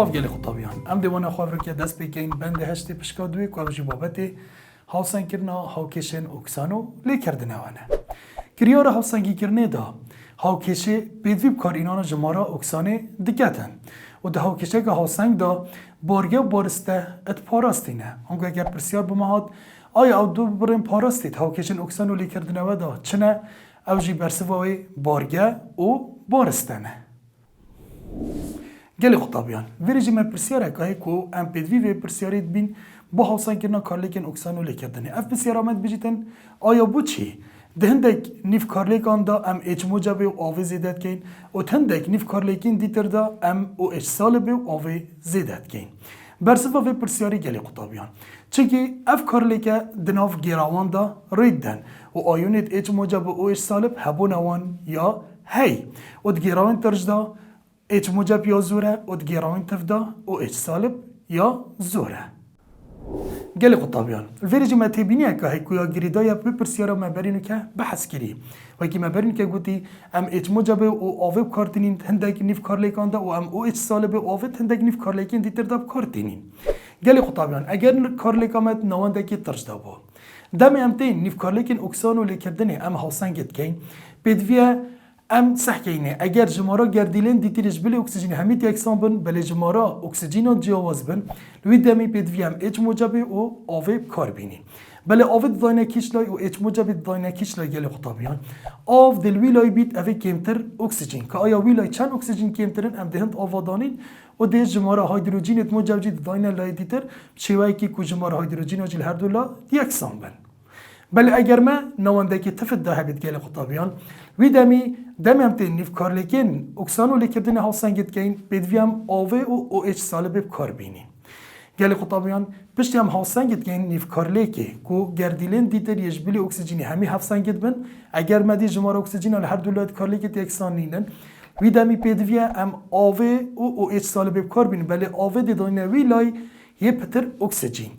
سلاف گلی خطابیان ام دیوانه خواه که دست بگین بند هشتی پشکا دوی که اوجی بابت هاوسنگ کرنا هاوکشن اکسانو لی کردنه وانه کریار هاوسنگی کرنه دا هاوکشه بدویب کار اینانا جمارا اکسانه دکتن و ده هاوکشه که هاوسنگ دا بارگه و بارسته ات پاراستینه هنگو اگر پرسیار بمهاد آیا او دو برین پاراستید هاوکشن اکسانو لی کردنه و دا چنه اوجی برسوای بارگه و بارستنه گلی خطابیان ویرجی من پرسیاره که کو ام پدوی و پرسیارید بین با هاوسنگ کرنا کارلیکن اکسانو لی کردنه اف پرسیار آمد بجیتن آیا بو چی؟ دهندک نیف کارلیکان دا ام اچ موجب و آوی زیدت کین و تهندک نیف کارلیکین دیتر دا ام او اچ سال به آوی زیدت کین برسفا و پرسیاری گلی خطابیان چونکه اف کارلیکه دناف گیراوان دا ریدن و آیونیت اچ موجب و او اچ سالب هبونوان یا هی و دگیراوان ترج دا اچ موجب یا زوره و دگیراوان تفدا او اچ سالب یا زوره گلی خطابیان الفيرجي ما تبينيه كهيكو يا جريدايا ببرسيارا ما برينو كه بحث كري وكي ما برينو كه قلتي ام اتش موجب او اوف كارتينين هندك نيف كارليكان دا و ام او اتش سالب اوف هندك نيف كارليكين ديتر دا كارتينين گلی خطابیان اگر کارلیکامت نواندکی ترش دا بو دم امتين نيف كارليكين اوكسانو لكردني ام هاوسنگت كين بدويه ام صح كينه اگر جمارا گردیلن دیتیرش بلی اکسیژن همیت یکسان بن بلی جمارا اکسیژن جیاواز بن لوی دمی بدوی ام اچ موجب او آوی کار بینی بلی آوی داینه کیشلای و اچ موجب داینه کیشلای گلی خطابیان آف دل ویلای بیت اوی کمتر اکسیژن که آیا ویلای چند اکسیژن کمترن ام دهند آوادانین و ده جمارا هیدروژینت موجب جید داینه لای دیتر شیوایی که کو جمارا هیدروژین و جل هر دولا یکسان بن بل اگر ما نواندکی تفت ده بید گلی خطابیان وی دمی امتین نیف کارلیکن اکسانو لیکردن هاوسنگت کین بدویم آوه او اچ سالب کار بینی گلی خطابیان پشتی هم هاوسنگت کین نیف کارلیکی کو گردیلن دیتر یجبلی اکسیژنی همی هاوسنگت بن اگر مدی جمار اکسیژن هر دولت کارلیکت یکسان نینن وی دمی بدویم ام آوه او اچ سالب کار بینی بله آوه دیدانه وی لای یه پتر اکسیژن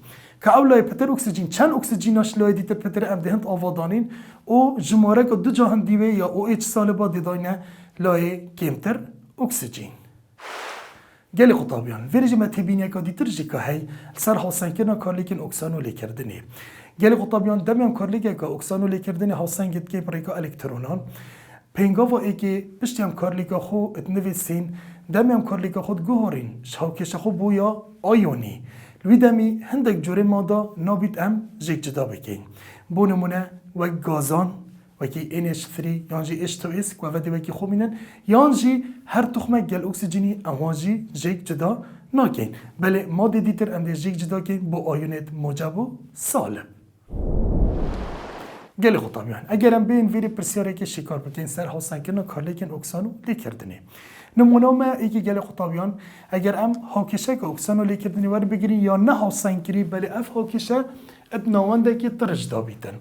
که اولای پتر اکسیژن چند اکسیژناش لای دیتر پتر ام دهند آوادانین او جماره که دو جهان دیوه یا او اچ سالبا دیداینه لای کمتر اکسیژن گلی خطابیان ویرجی ما تبینه که دیتر جی که هی سر هاوسنگنا کارلیکن اکسانو لیکردنی گلی خطابیان دمیم کارلیکه که اکسانو لیکردنی هاوسنگت که پریکا الکترونان پنگا و ای که پشتیم کارلیکا خو اتنویسین دمیم کارلیکا خود گوهرین شاوکش خو بویا آیونی لوی دمی هندک جوره مادا نابید ام جیک جدا بکین بو نمونه و گازان وکی NH3 یانجی H2S که وقتی وکی خوبینن یانجی هر تخمه گل اکسیژنی امواجی جیک جدا نکن بله ماده دیتر ام ده جیک جدا کن با آیونت موجب و سالب گلی خطابیان اگر ام بین ویری پرسیاره که شکار بکن سر هاوسنگنا کارلیکن اکسانو لیکردنی نمونه ما ایکی گلی خطابیان اگر ام هاوکشه که اکسانو لیکردنی ور بگیرین یا نه هاوسنگری بله اف هاوکشه اب نوانده که ترج دابیدن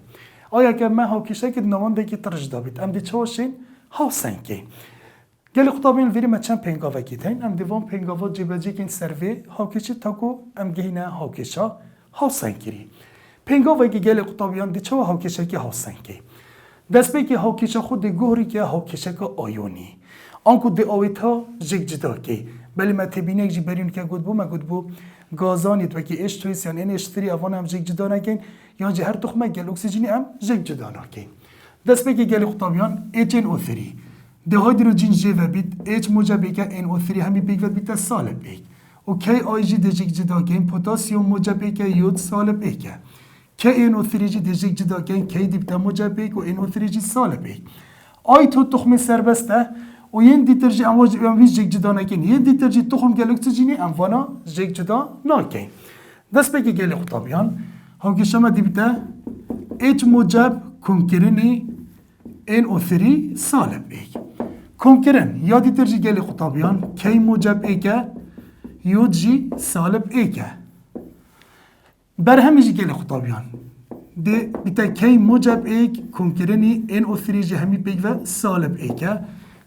آیا که ما هاوکشه که نوانده که ترج دابید ام دی چوشین هاوسنگی گلی خطابیان ویری ما چند پنگاوه کیتین ام دیوان پنگاوه جبجی کن سروی هاوکشه تاکو ام گهینه هاوکشه هاوسنگری پنگاوه که گلی خطابیان دی چو هاوکشه که هاوسنگی دست به که هاوکشه خود دی گوهری که هاوکشه که آیونی آنکو دی آویتا جگ جدا کی بلی ما تبینه جی برین که گود بو گازانیت و که اش تویس یعنی NH3 اوان هم جگ جدا نکن یا جه هر تخمه گل اکسیژنی هم جگ جدا نکن دست به که گل خطابیان HNO3 ده هیدروژین جی و بیت H موجب که NO3 همی بیگ و بیت سالب بیگ و کی آی جی ده جگ جدا کن پتاسیم موجب که یود سالب بیگ که NO3 جی ده جگ جدا کن کی دیبت موجب بیگ و NO3 جی سالب بیگ آی تو تخمه سربسته و ین دیترجی امواج امویز جگ جدا نکن ین دیترجی تخم گل اکسیژنی اموانا جگ جدا نکن دست بگی گل خطابیان هم که شما دیبته H موجب کنکرنی NO3 سالب ایک کنکرن یا دیترجی گل خطابیان کی موجب ایکه یود جی سالب ایکه بر همیجی گل خطابیان ده بیتا کی موجب ایک کنکرنی NO3 جی همی بیگ و سالب ایکه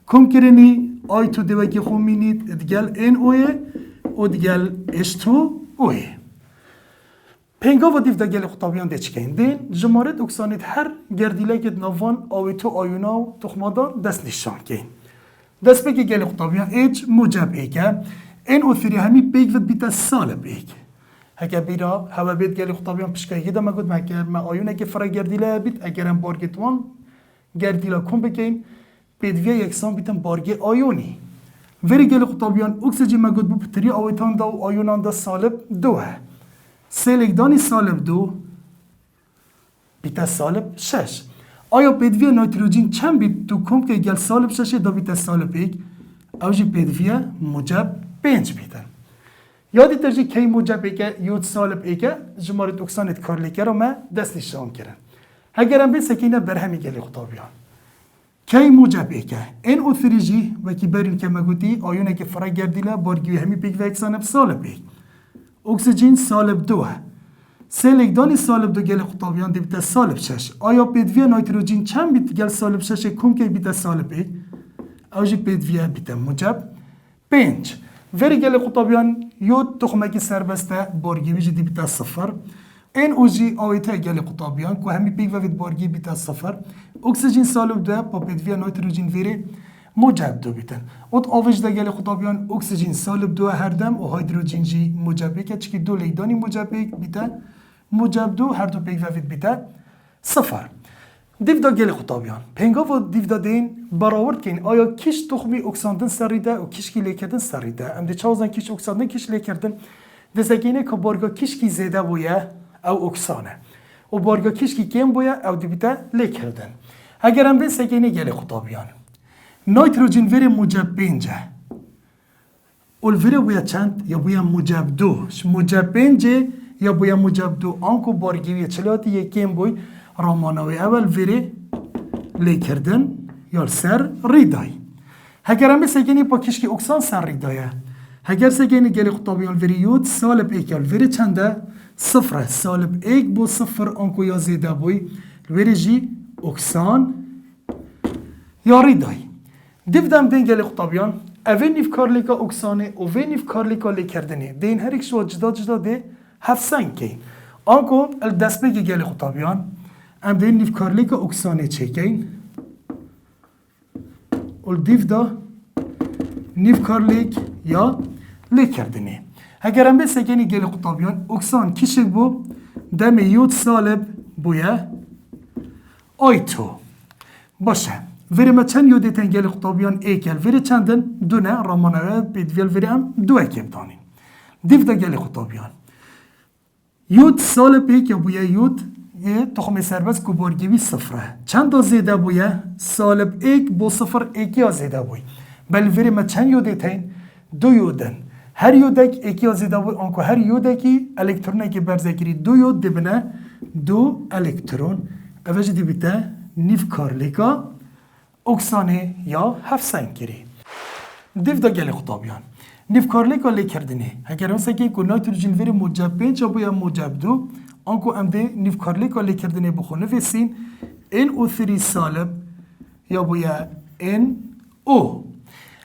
کنکرنی آی تو دوی که خون مینید ادگل NOه و ادگل H2 اوه پنگا و دیو دا گل خطابیان ده چکین دین جمارت اکسانید هر گردیله که نوان آوی تو آیونا و تخمادا دست نشان کین دست بگی گل خطابیان H موجب ایکه این اوثری همی پیک ود بیت سالب ایک هکه بیرا هوا بیت گلی خطابیان پشکایی دا مگود ما آیونه که فرا گردیله بیت اگرم بارگتوان گردیلا کن بکن پیدویا یکسان بیتن بارگی آیونی وری گلی خطابیان اکسیژن مگود بو پتری آویتان دا و آیونان دا سالب دوه سیلکدانی سالب دو بیت سالب 6 آیا پیدویا نیتروژن چند بیت تو کم که گل سالب 6 دا بیت سالب 1 اوجی پیدویا موجب 5 بیتن یادی ترجی کی موجب 1 یود سالب 1 جمارت اکسانت کارلیکه رو ما دست نشان کردن اگرم به سکینه برهمی گلی خطابیان کی موجب 1 این اوثریجی و کی برین که مگوتی آیونه که فرا گردیله بارگی همی پیک و اکسانب سالب 1 اکسیژن سالب 2 سیلکدانی سالب 2 گل خطابیان دی بیت سالب 6 آیا پیدویا نیتروژن چند بیت گل سالب 6 کم که بیت سالب 1 اوجی پیدویا بیت موجب 5 وری گل خطابیان یود تخمه که سربسته بارگی ویجی دی بیت 0 این اوجی آیته گل خطابیان که همی پیک و وید بارگی بیت 0 اکسیژن سالب 2 با پیدویا نیتروژن ویری موجب 2 بیتن ات آوش ده گل خطابیان اکسیژن سالب 2 هر دم و هیدروژن جی موجب 1 چکی دو لیدانی موجب 1 بیت موجب 2 هر دو پیک و وید بیت 0 دیو دا گل خطابیان پنگا و دیو دا دین براورد کن آیا کش تخمی اکساندن سریده و کش کی لیکردن سریده ام دی چازن کش اکساندن کش لیکردن دزگینه که بارگا کش کی زیده بویه او اکسانه و بارگا کش کی کم بویه او دی بیت لیکردن اگر ام بین سگینه گل خطابیان نیتروژن وری موجب 5 اول وری بویه چند یا بویه موجب 2 موجب 5 یا بویه موجب 2 آنکو بارگیوی چلاتی یکیم بوی رامانوی اول وری لیکردن یا سر ریدای اگر هم سگینی با کشکی اکسان سر ریدایه اگر سگینی گلی خطابیان وری یود سالب 1 وری چنده 0 سالب 1 بو 0 آنکو یا زیده بوی وری جی اکسان یا ریدای دیو دم دین گلی خطابیان اوه نیف کارلیکا اکسانه اوه نیف کارلیکا لیکردنه دین هر یک شو جدا جدا ده هفسنگ که آنکو الدست بگی گلی خطابیان ام دین نیف کارلیکا اکسانه چکین اول دیو دا نیف کارلیک یا لیکردنه اگر ام بس سگینی گلی خطابیان اکسان کشک بو دم یود سالب بویه آیتو باشه وری ما چند یودی تنگل خطابیان ایکل وری چندن دونه رامانوه بیدویل وری هم دو اکیب دانین دیو دا گل خطابیان یود سالب 1 یا بویه یود یه تخم سربست که بارگیوی 0 چند دا زیده بویه سالب 1 بو 0 1 یا زیده بوی بل وری ما چند یودی تین دو یودن هر یودک 1 یا زیده بوی آنکو هر یودکی الکترونه که برزگیری دو یود دبنه دو الکترون اوش دی بیته نیف کارلیکا اکسانه یا هفسنگ گیری دیو دا گل خطابیان نیف کارلیکا لیکردنه اگر هم سگین که نیتروژن وری موجب 5 یا موجب 2 آنکو ام ده نیف کارلیکا لیکردنه بخونه ویسین این او 3 سالب یا بویا این او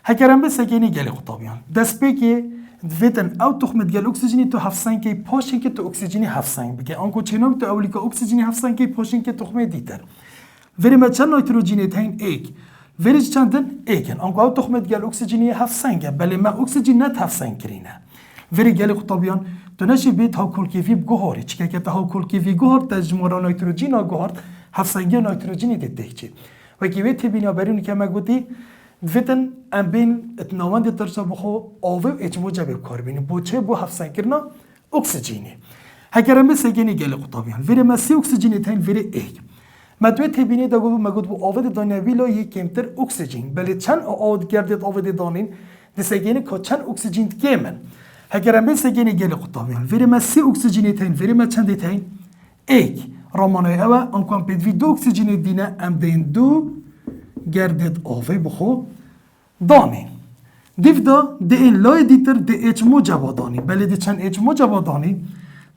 اگر هم سگینی گل خطابیان دست بگی دویتن او تخمت گل اکسیژنی تو هفسنگ که پاشین که تو اکسیژنی هفسنگ بگه آنکو چنوم تو اولیکا اکسیژنی هفسنگ که پاشین که تخمه دیتر وری ما چند نیتروژنی تاین 1 وری چندن 1 آنکو او تخمت گل اکسیژنی هفسنگه بله ما اکسیژن نت هفسنگ کرینه وری گل خطابیان تو نشی بیت ها کلکیوی بگوهاری چکه که تا کلکیوی گوهار تجمورا نیتروژن ها گوهار هفسنگی نیتروژنی دیده چی و کی وی تبینا برین که ما گوتی دویتن ام بین اتناوند درجا بخو آوه اچ موجب کار بینی بو چه بو هفسنگ کرنا اکسیژنی اگر هم سگینی گل خطابیان وری ما 3 اکسیژنی تاین وری 1 مدوی تبینی دا گفت مگود بو آود دانیوی لا یک کمتر اکسیژن بله چند آود گردید آود دانین دسگینی که چند اکسیژن کمن اگر هم سگینی گل خطابیان وری ما 3 اکسیژنی تاین وری ما چند تاین 1 رامانه اوا انکم پیدوی 2 اکسیژنی دینه ام دین 2 گردید آوی بخو دانین دیو دا ده این لای دیتر ده اچ موجبا دانی بله ده چند اچ موجبا دانی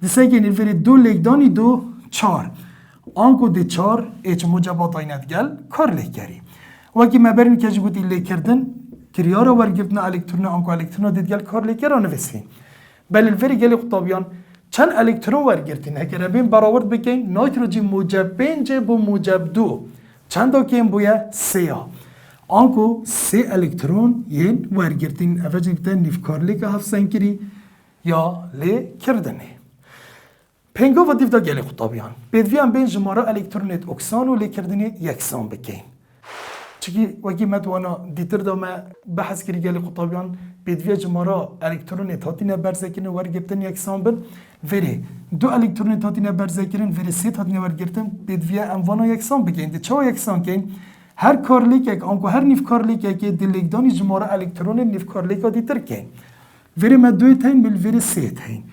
دسگینی وری 2 لیک دانی 2 4 آنکو دی 4 اچ موجبا دایند گل کار لیکری وکی مبرین که جبوتی لیکردن کریارا ورگفتن الکترون آنکو الکترون دید گل کار لیکرا نویسین بل الفری گل خطابیان چند الکترون ورگرتین اگر بین براورد بکن نیتروژن موجب 5 بو موجب 2 چند دا کم بویه 3 آنکو سه الکترون ین ورگرتین افجی بیتن نیفکارلی که هفت سنگیری یا لی کردنه. پنگا و دیو دا گلی خطابیان بدویان بین جماره الکترونیت اکسان و لی کردنه یکسان بکین. چکی وقتی مدوانا دیتر دا ما بحث کری گلی خطابیان بدوی جماره الکترونیت هاتینه برزکرین ورگرتن یکسان بن وری دو الکترونیت هاتینه برزکرین وری سه هاتینه ورگرتن بدوی اموانا یکسان بکین. دی چه یکسان کین؟ هر کارلیک یک آنکو هر نیف کارلیک که دلیگدانی جماره الکترون نیف کارلیک ها دیتر کن وری ما دوی تاین مل وری سه تاین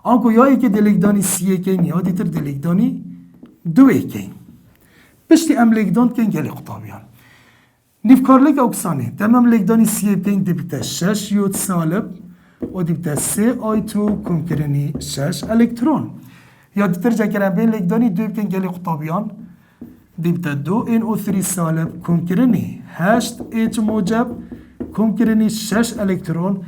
آنکو یا که دلیگدانی سیه کن یا دیتر دلیگدانی دوی کن بشتی ام لیگدان کن گلی خطابیان نیف کارلیک اکسانه تمام لیگدانی سیه کن دیبته 6 یود سالب و دیبته 3 آی تو کمکرنی 6 الکترون یا دیتر جاکرن بین لیگدانی دوی کن گلی خطابیان دیبته 2 NO3 سالب کمکرنی 8 H موجب کمکرنی 6 الکترون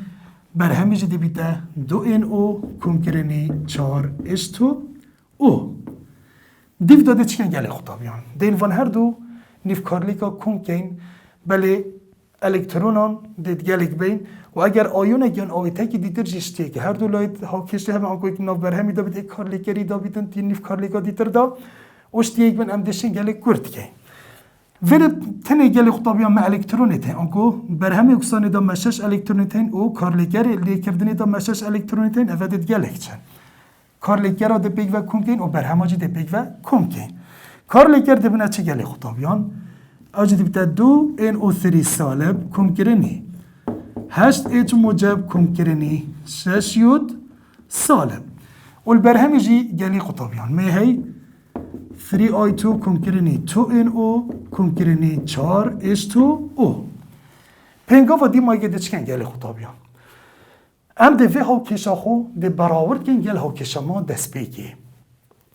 بر همیشه دیبته 2 NO کمکرنی 4 H2 O دیو داده چکن گلی خطابیان دین وان هر دو نیف کارلیکا کمکین بله الکترونان دید گلیک بین و اگر آیون گیان آویته که دیتر جشتیه که هر دو لایت ها کشته همه آنکوی که ناف بر همی دا بیده کارلیکری دا بیتن تی نیف کارلیکا دیتر دا اوشتی یک من امدشین گلی کرد که ولی تنه گلی خطابیان ما الکترونیت هن آنکو بر همه اکسانی دا مشش الکترونیت هن او کارلیکری لی کردنی دا مشش الکترونیت هن افدت گلیک چن کارلیکر را ده پیگ و کم کن و بر همه جی ده پیگ و کم کن کارلیکر ده بنا چه گلی خطابیان اوجی دیبته 2 NO3 سالب کم کرنی 8 H موجب کم کرنی 6 یود سالب و بر همه جی گلی خطابیان می هی 3I2 کم کرنی 2NO کم کرنی 4 H2O پنگا و دی مایگه ده چکن گلی خطابیان ام ده وی ها کشا خو ده براورد کن گل ها کشا ما دست پیگی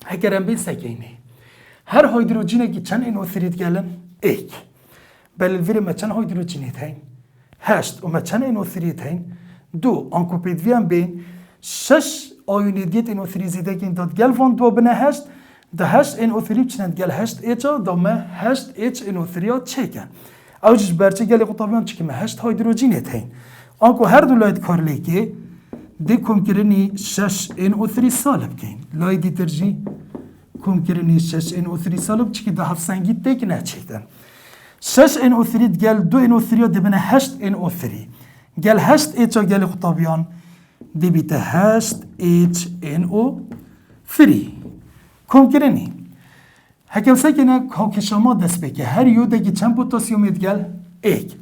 اگر ام بین سکینه هر هیدروژینه که چند NO3 گلن ایک بل الویره ما چند هیدروژینه تاین 8 و ما چند NO3 تاین 2 آنکو پیدویم بین 6 آیونیدیت NO3 زیده کن داد گل وان دو بنا 8 ده 8 NO3 چند گل 8 H دا ما 8 H NO3 ها چه کن اوجش برچه گل قطابیان چه که ما 8 هیدروژینه تاین آنکو هر دو لایت کار لیکه ده کم کرنی 6 NO3 سالب کن لایت دیترجی کم کرنی 6 NO3 سالب چه که ده هفت سنگید ده که نچیدن 6 NO3 گل 2 NO3 ده بنا 8 NO3 گل 8 H گل خطابیان ده بیته 8 H NO3 کم کرنی هکل سکنه که شما دست بکه هر یوده که چند پوتاسیوم گل ایک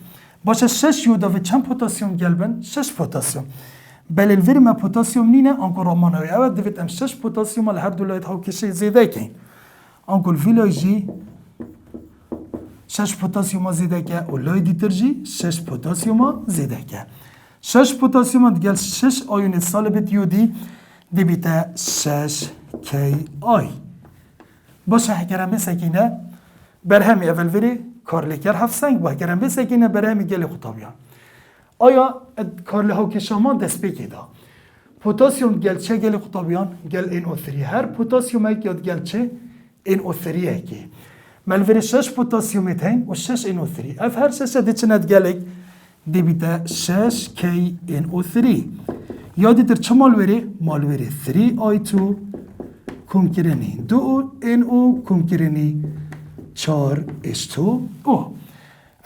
باشه 6 یودا و چند پوتاسیوم گلبن 6 پوتاسیوم بل الویری ما پوتاسیوم نینه آنکو رامانوی اول دوید ام 6 پوتاسیوم هر دولایت ها کشه زیده کن آنکو الویلای جی 6 پوتاسیوم زیده که و لای دیتر جی 6 پوتاسیوم زیده که 6 پوتاسیوم دیگل 6 آیون سالبت یودی دیبیته 6 کی آی باشه هکرم بسکینه بر همی اول ویری کارلیکر هفت سنگ با گرم بسه که نه برای گل خطابیان آیا کارلی ها که شما دست بکی دا پوتاسیوم گل چه گل خطابیان گل NO3 هر پوتاسیوم یک یاد گل چه NO3 یکی ملوری 6 پوتاسیوم تین و 6 NO3 اف هر 6 دی چند گلک دی بیتا 6 کی NO3 یادی در چه مالوری 3I2 کم کرنی 2 NO کم کرنی 4 H2O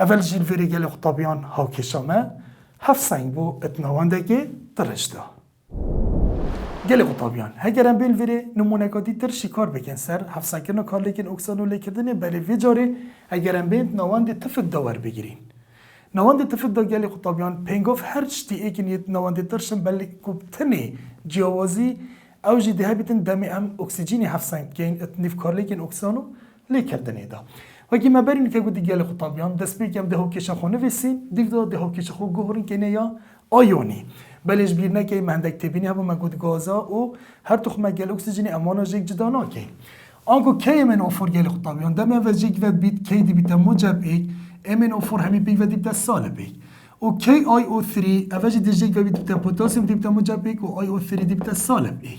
اول جیل ویری گل خطابیان ها کشامه هفت سنگ بو اتنوانده که درشته گل خطابیان هگرم بیل ویری نمونه کادی تر شکار بکن سر هفت سنگ کرنا کار لیکن اکسانو لیکردنه بلی وی جاره هگرم بیل نوانده تفت داور بگیرین نوانده تفت دا گل خطابیان پنگاف هر چتی ایکن یه نوانده ترشن بلی کبتنی جیاوازی او جی ده بیتن دمی هم اکسیجینی هفت سنگ که این اتنیف کار لیکن اکسانو لیکردنه دا وکی ما برین که گودی گل خطابیان دست بیکم ده هوکش خونه وسین دیو ده هوکش خو گهورین کنه یا آیونی بلش بیر نکی مهندک تبینی هم ما گود گازا و هر تخمه گل اکسیژنی امانا جیک جدانا کی آنکو کی من اوفر گل خطابیان دم اول جیک ود بیت کی دی بیت موجب ای امن اوفر همی بی ود بیت سالب ای و کی IO3 اول جی دی جیک ود بیت پوتاسیم دی بیت موجب ای و IO3 دی بیت سالب ای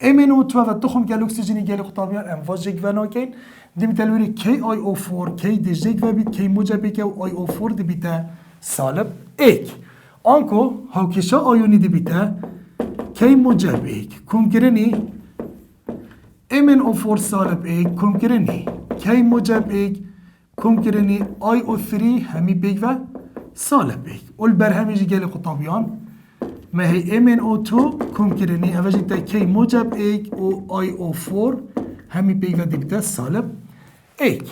امن او تو و تخم گل اکسیژنی گل قطابیان ام واجک و ناکین دیم تلوری کی آی او 4 کی دیجک و بیت کی موجب که آی او 4 دی بیت سالب ایک آنکو هاکشا آیونی دی بیت کی موجب ایک کم کرنی امن او 4 سالب ایک کم کرنی کی موجب ایک کم کرنی آی او 3 همی بیک و سالب ایک اول برهمیجی گل قطابیان ما هي MnO2 كم كرني أفجد تا كي موجب إيك و IO4 همي بيجا ديبتا سالب إيك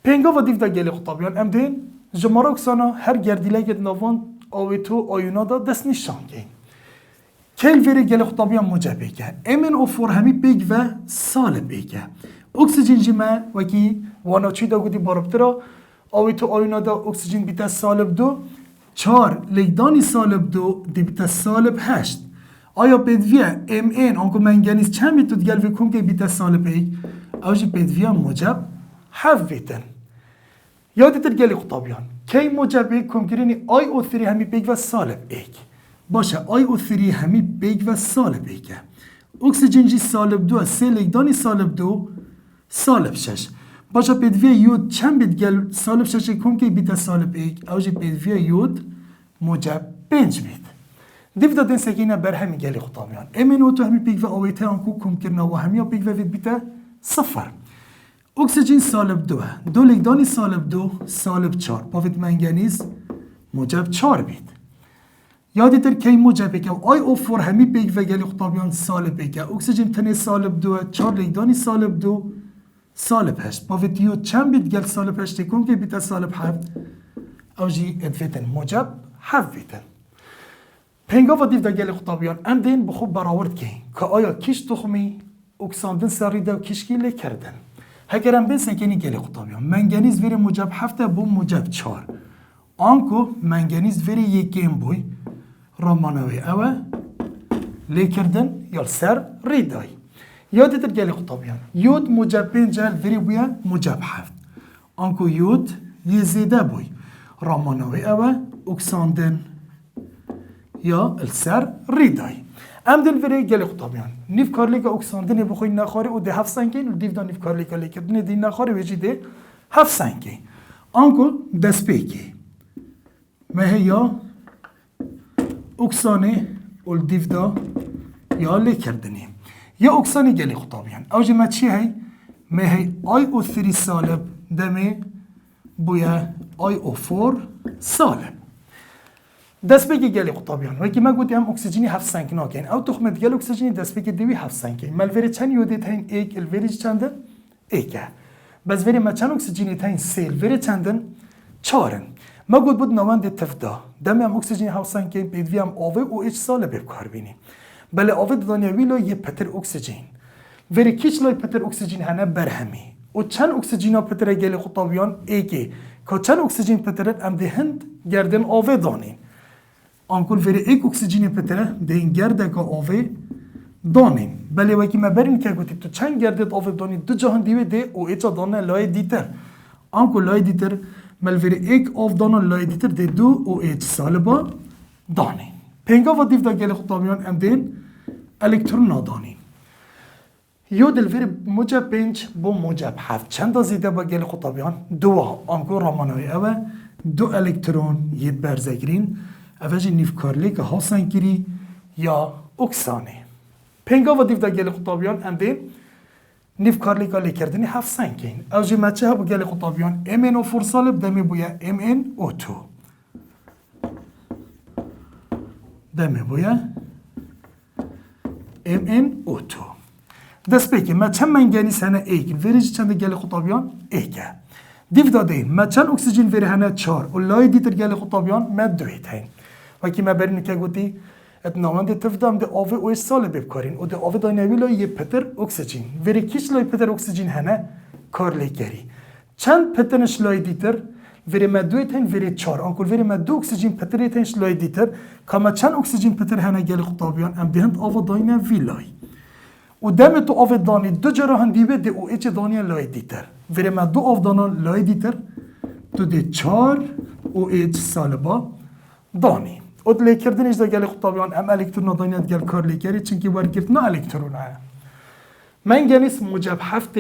بينجا وديفتا جالي خطابيان أم دين جمارك سانا هر جردي لقد نوان AO2 آيونا دا دست نشان كين كيل فيري جالي خطابيان موجب إيكا MnO4 همي بيج و سالب إيكا أكسجين جمع وكي وانا چي دا قدي باربترا AO2 آيونا دا أكسجين بيتا سالب 2 4 لیکدانی سالب 2 دیبتا سالب 8 آیا بدویه ام این آنکو منگنیز چند میتود گل وکون که بیتا سالب 1 اوجی بدویه موجب 7 بیتن یادی تر گلی خطابیان کی موجب 1 کم کرینی آی او 3 همی بیگ و سالب 1 باشه آی او 3 همی بیگ و سالب 1 اکسیژن جی سالب 2 سه لیکدانی سالب 2 سالب 6 باشه بدویه یود چند بیت گل سالب 6 کم که بیتا سالب 1 اوجی بدویه یود موجب 5 بیت دیو دادن سکینه بر همی گلی خطابیان امن او تو همی پیک و آویته آنکو کم کرنا و همی پیک و وید بیتا صفر اکسیژن سالب 2 دو لیکدانی سالب 2 سالب 4 باید منگنیز موجب 4 بیت یادی تر کی موجب که آی او 4 همی پیک و گلی خطابیان سالب که اکسیژن تنه سالب 2 4 لیکدانی سالب 2 سالب 8 باید یود چند بیت گل سالب 8 کم که بیتا سالب 7 او جی ادویتن موجب 7 بیتن پنگا و دیو دا گل خطابیان ام دین بخوب براورد که آیا کیش تخمی اکساندن سریده و کیشکی لی کردن هگرم بین سنکنی گل خطابیان منگنیز ویری موجب 7 بو موجب 4 آنکو منگنیز ویری یکیم بوی رامانوی اوه لی کردن یا سر ریدای یادی در گل خطابیان یود موجب 5 جل ویری بویا موجب 7 آنکو یود یزیده بوی رامانوی اوه اکساندن یا السر ریدای ام دل وری گل خطابیان نیف کارلیکا اکساندن بخوی نخوری و ده 7 سنگین و دیو دا نیف کارلیکا لیکردن دی نخوری ویجی ده 7 سنگین آنکو دست پیکی مه یا اکسانه و دیو دا یا لیکردنی یا اکسانی گل خطابیان اوجی ما چی هی مه آی او 3 سالب دمه بویا آی او 4 سالب دست بگی گلی قطابیان وکی ما گوتی هم اکسیژنی 7 سنگ ناکن او تخمت گل اکسیژنی دست بگی دوی 7 سنگ ملوری چند یودی تاین ایک الوری چندن ایکه بس وری ما چند اکسیژنی تاین سه الوری چندن چارن ما گوت بود نواند تفدا دمی هم اکسیژنی 7 سنگ بیدوی هم آوه او ایچ ساله بکار بینی بله آوه دانیوی لای یه پتر اکسیژن وری کیچ لای پتر اکسیژن هنه برهمی و چند اکسیژنا پتر گلی قطابیان ایکه که چند اکسیژن پترت ام ده هند گردن آوه دانین آنکل وری ایک اکسیژنی پتره دین گرده که آوه دانین بله وکی ما برین که گوتی تو چند گردت آوه دانین دو جهان دیوه ده او ایچا دانه لای دیتر آنکل لای دیتر مل وری ایک آف دانه لای دیتر ده دو او ایچ سالبا دانین پنگا و دیو دا گل خطابیان ام دین الکترون نادانین یو دل وری موجب 5 با موجب 7 چند زیده با گل خطابیان دو آنکل رامانوی اوه دو الکترون ید برزگرین اوجی نیف کارلیک هاسن گیری یا اکسانه پنگا و دیو دا گل خطابیان ام دین نیف کارلیک لی کردنی 7 سنگین اوجی مچه ها با گل خطابیان MnO 4 سالب دمی بویا MnO2 دمی بویا MnO2 دست بکی مچه منگنی سنه ایک وریج چند گل خطابیان ایکه دیو دادین مچن اکسیژن وری هنه 4 و لای دیتر گل خطابیان ما دویت هین وکی ما برین که گوتی اتنامان ده تفدام ده آوه اوش ساله ببکارین و ده آوه دانیوی لای یه پتر اکسیژن وری کیش لای پتر اکسیژن هنه کار لیگری چند پترنش لای دیتر وری ما دویت هین وری 4 آنکل وری ما دو اکسیژن پتریت هینش لای دیتر کما چند اکسیژن پتر هنه گل خطابیان ام دهند آوه دانیوی لای و دم تو آف دانی دو جرا هندیبه ده او ایچ دانیا لای دیتر وری ما دو آف دانا لای دیتر تو ده 4 او ایچ سالبا دانی او دلی کردنش ده گل خطابیان ام الکترون دانیت گل کار لیکری چنکی ورکرد نه الکترون ها منگنیز موجب 7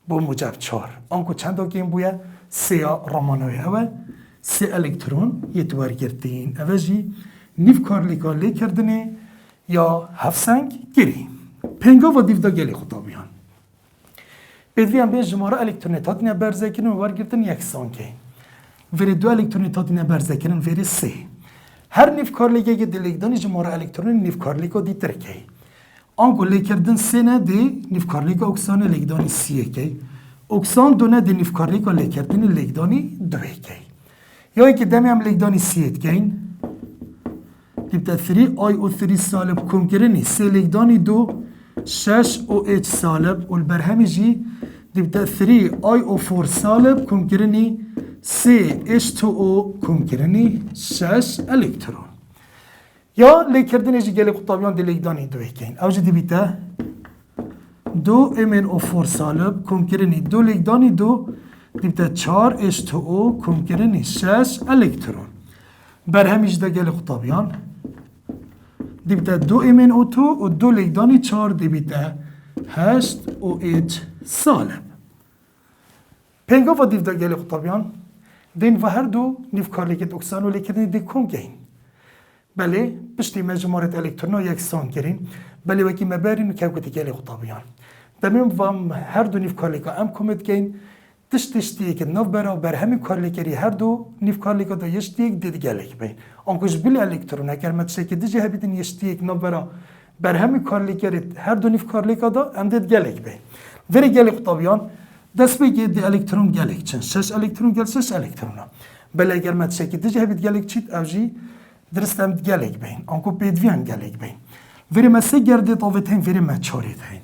با موجب 4 آنکو چند تا گیم بویا 3 رامانوی اوه 3 الکترون یه دوار گرتین اوه جی نیف کارلیکا لی کردنه یا 7 سنگ گیری پنگا و دیو دا گلی خطابیان بدوی هم به جماره الکترونیتات نه برزه کنن و ورگرتن یکسان که وری 2 الکترونیتات نه برزه کنن وری 3 هر نیف کارلیکا که دلیگدانی جماره الکترون نیف کارلیکا دی ترکه آنگو لی کردن 3 نه دی نیف کارلیکا اکسان لیگدانی 3 که اکسان 2 نه دی نیف کارلیکا لی کردن لیگدانی 2 که یا اینکه دمی هم لیگدانی 3 که تبدأ 3 اي او 3 سالب كونكرني سي ليكداني 2 6 او اتش سالب والبرهمجي تبدأ 3 اي او 4 سالب كونكرني سي اتش 2 او كونكرني 6 الكترون يا ليكردن يجي قال قطابيان دي ليكداني 2 كاين او جدي بيتا 2 ام ان او 4 سالب كونكرني 2 ليكداني 2 تبدأ 4 اتش 2 او كونكرني 6 الكترون برهمج ده قال قطابيان دی بیتا 2 امن او 2 و 2 لیگدانی 4 دی بیتا 8 او ایچ سالب پنگا و دیو دا گلی خطابیان دین و هر دو نیف کارلیکت اکسان و لیکردنی دی کن گین بله پشتی مجموعه الکترون یکسان کرین بله وکی مبارین و کوکتی گلی خطابیان دمیم و هر دو نیف کارلیکا ام کمت گین تشتی که نو برا بر همین کارلیکری هر دو نیف کارلیکا دا یشتیک دید گلیک بین آنکوش بیل الکترون اگر متشکی دیجه هبیدن یشتیک نو برا بر همین کارلیکری هر دو نیف کارلیکا دا ام دید گلیک بین وری گلیک طابیان دست بگی دی الکترون گلیک چن 6 الکترون گل 6 الکترون بله اگر متشکی دیجه هبید گلیک چیت اوجی درست ام گلیک بین آنکو پیدویان گلیک بین وری مسه گرده طاوت هین وری مچاری هین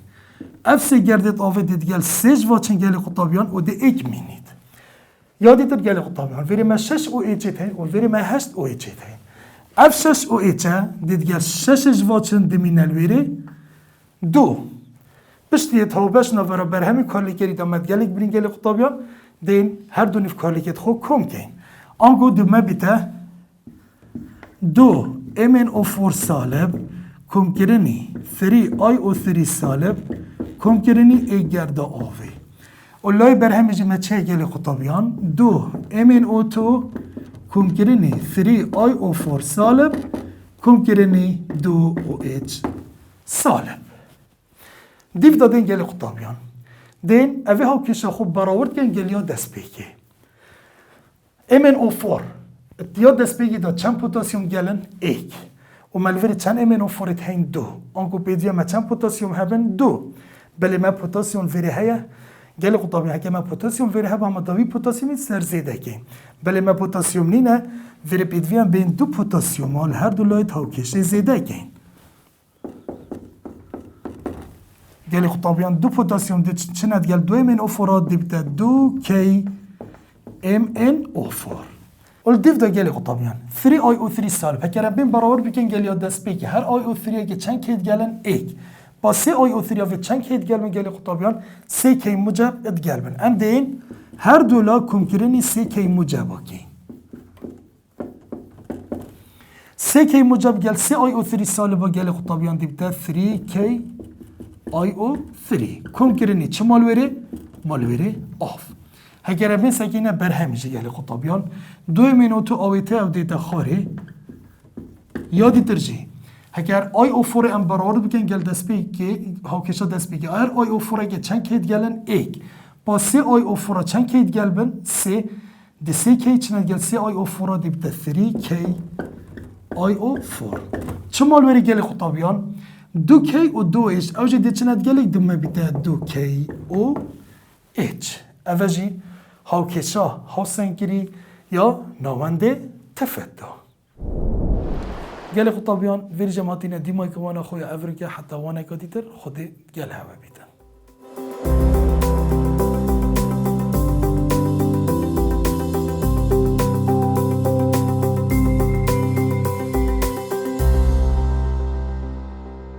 افسه گردت آوه دید گل سج واچن گل خطابیان و ده ایک مینید یادی تر گل خطابیان وری ما 6 او ایچه تین و وری ما 8 او ایچه تین اف 6 او ایچه دید گل 6 واچن دمینل وری 2 پشتی تا بش نورا بر همین کارلیکری دامد گلیک برین گل خطابیان دین هر دو نیف کارلیکت خو کم کن آنگو دو ما بیتا 2 امن او 4 سالب کم کرنی 3 آی او 3 سالب کم کرنی ای گرده آوی اولای برهمجی ما چه گلی خطابیان 2 امن او 2 کم کرنی 3 آی او 4 سالب کم کرنی 2 او ایچ سالب دیو دادین گلی خطابیان دین اوه ها کشا خوب براورد کن گلیا دست بگی امن او 4 اتیا دست بگی دا چند پوتاسیوم گلن ایک و ملوری چند امن او 4 هین 2 آنکو پیدیا ما چند پوتاسیوم هبن 2 بله ما پوتاسیوم وری هیا گل قطابی هک ما پوتاسیوم وری هبا ما داوی پوتاسیوم سر زیده کی بله ما پوتاسیوم نینه وری پیدویان بین دو پوتاسیوم هر هر دو لایت هاوکش زیده کی گل قطابیان دو پوتاسیوم دی چند گل 2 من او 4 دیبتا 2 کی ام ان او 4 اول دیو دا گل قطابیان 3 آی او 3 سالب هکر بین برابر بکن گل یاد دست بگی هر آی او 3 که چند کید گلن ایک با 3 آی او 3 و چند کید گلن گل قطابیان 3 کی موجب اد گلبن ام دین هر دولا کمکرنی 3 کی موجب کی 3 کی موجب گل 3 آی او 3 سالب گل قطابیان دیبتا 3 کی آی او 3 کمکرنی چه مالوری مالوری آف هگر بین سکینه برهمیشه گل قطابیان 2 منوتو آویته او دیتا خاره یادی ترجی هگر آی او 4 ام برابر بکن گل دست بی که هاکشا دست بی که هر آی او 4 که چند کید گلن ایک با 3 آی او 4 چند کید گل بن 3 دی 3 کی چند گل 3 آی او 4 دی بتا 3 کی آی او 4 چه مالوری گل خطابیان 2 کی و 2 ایش اوجه دی چند گلی دمه بیتا 2 کی او ایچ اوجی هاوکشا هاوسنگری یا نامنده تفتا گل خطابیان ویر جماعتین دیمای که وانا خوی افریقیا حتی وانا کدیتر خود گل هوا بیتن